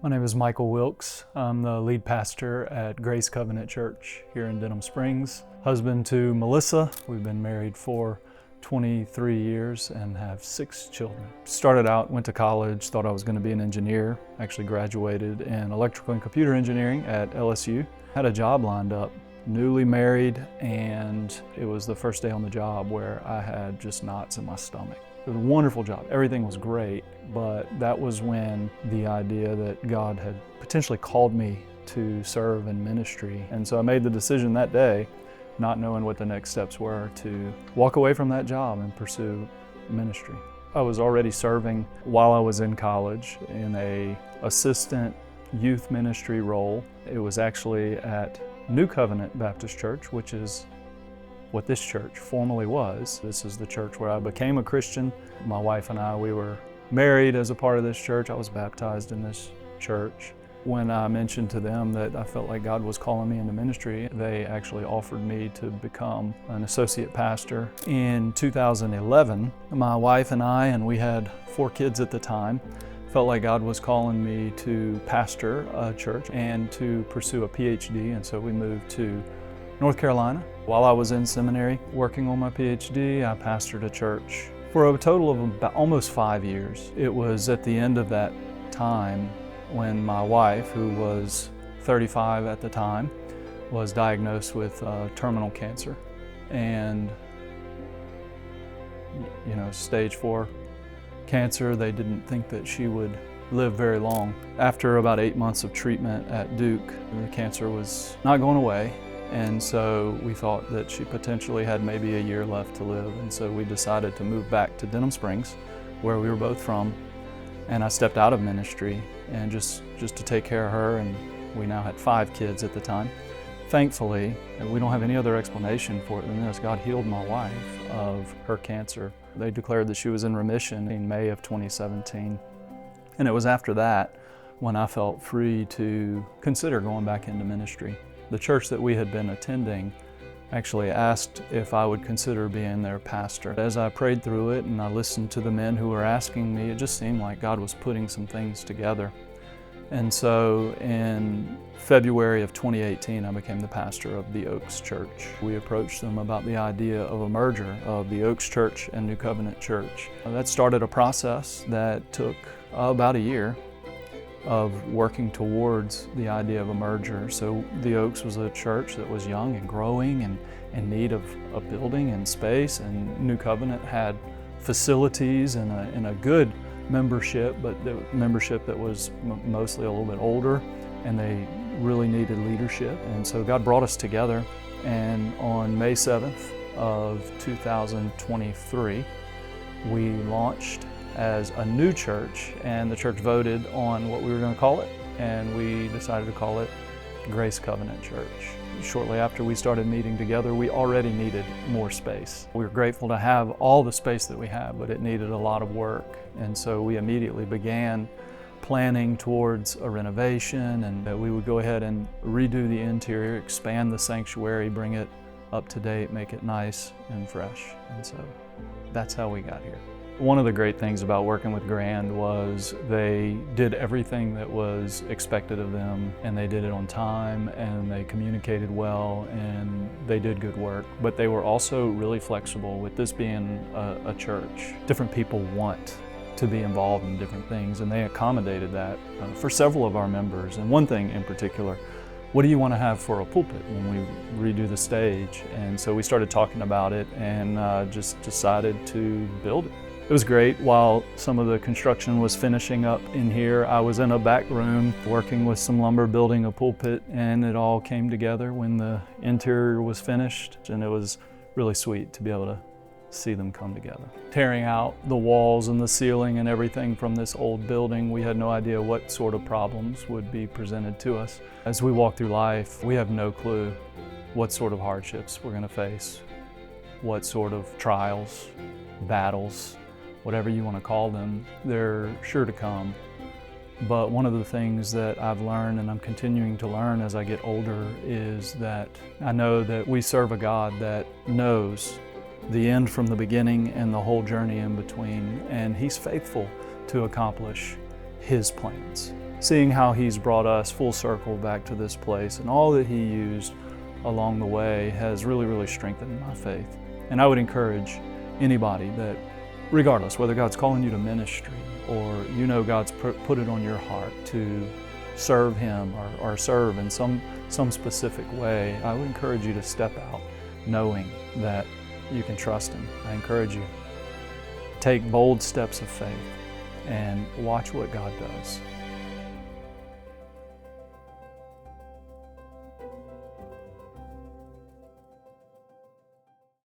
My name is Michael Wilkes. I'm the lead pastor at Grace Covenant Church here in Denham Springs. Husband to Melissa. We've been married for 23 years and have 6 children. Started out, went to college, thought I was going to be an engineer. Actually graduated in electrical and computer engineering at LSU. Had a job lined up, newly married, and it was the first day on the job where I had just knots in my stomach. It was a wonderful job. Everything was great, but that was when the idea that God had potentially called me to serve in ministry. And so I made the decision that day, not knowing what the next steps were, to walk away from that job and pursue ministry. I was already serving while I was in college in an assistant youth ministry role. It was actually at New Covenant Baptist Church, which is what this church formerly was. This is the church where I became a Christian. My wife and I, we were married as a part of this church. I was baptized in this church. When I mentioned to them that I felt like God was calling me into ministry, they actually offered me to become an associate pastor. In 2011, my wife and I, and we had 4 kids at the time, felt like God was calling me to pastor a church and to pursue a PhD, and so we moved to North Carolina. While I was in seminary working on my PhD, I pastored a church for a total of about almost 5 years. It was at the end of that time when my wife, who was 35 at the time, was diagnosed with terminal cancer and, stage 4 cancer. They didn't think that she would live very long. After about 8 months of treatment at Duke, the cancer was not going away. And so we thought that she potentially had maybe a year left to live. And so we decided to move back to Denham Springs, where we were both from. And I stepped out of ministry and just to take care of her. And we now had 5 kids at the time. Thankfully, and we don't have any other explanation for it than this, God healed my wife of her cancer. They declared that she was in remission in May of 2017. And it was after that when I felt free to consider going back into ministry. The church that we had been attending actually asked if I would consider being their pastor. As I prayed through it and I listened to the men who were asking me, it just seemed like God was putting some things together. And so in February of 2018, I became the pastor of the Oaks Church. We approached them about the idea of a merger of the Oaks Church and New Covenant Church. That started a process that took about a year of working towards the idea of a merger. So the Oaks was a church that was young and growing and in need of a building and space, and New Covenant had facilities and a good membership, but the membership that was mostly a little bit older, and they really needed leadership. And so God brought us together, and on May 7th of 2023, we launched as a new church, and the church voted on what we were going to call it, and we decided to call it Grace Covenant Church. Shortly after we started meeting together, we already needed more space. We were grateful to have all the space that we have, but it needed a lot of work, and so we immediately began planning towards a renovation, and that we would go ahead and redo the interior, expand the sanctuary, bring it up to date, make it nice and fresh, and so that's how we got here. One of the great things about working with Grand was they did everything that was expected of them, and they did it on time, and they communicated well, and they did good work. But they were also really flexible with this being a church. Different people want to be involved in different things, and they accommodated that for several of our members. And one thing in particular, what do you want to have for a pulpit when we redo the stage? And so we started talking about it and just decided to build it. It was great. While some of the construction was finishing up in here, I was in a back room working with some lumber, building a pulpit, and it all came together when the interior was finished, and it was really sweet to be able to see them come together. Tearing out the walls and the ceiling and everything from this old building, we had no idea what sort of problems would be presented to us. As we walk through life, we have no clue what sort of hardships we're going to face, what sort of trials, battles, whatever you want to call them, they're sure to come. But one of the things that I've learned, and I'm continuing to learn as I get older, is that I know that we serve a God that knows the end from the beginning and the whole journey in between, and He's faithful to accomplish His plans. seeing how He's brought us full circle back to this place and all that He used along the way has really, really strengthened my faith. And I would encourage anybody that, regardless whether God's calling you to ministry or you know God's put it on your heart to serve Him or serve in some specific way, I would encourage you to step out knowing that you can trust Him. I encourage you, take bold steps of faith and watch what God does.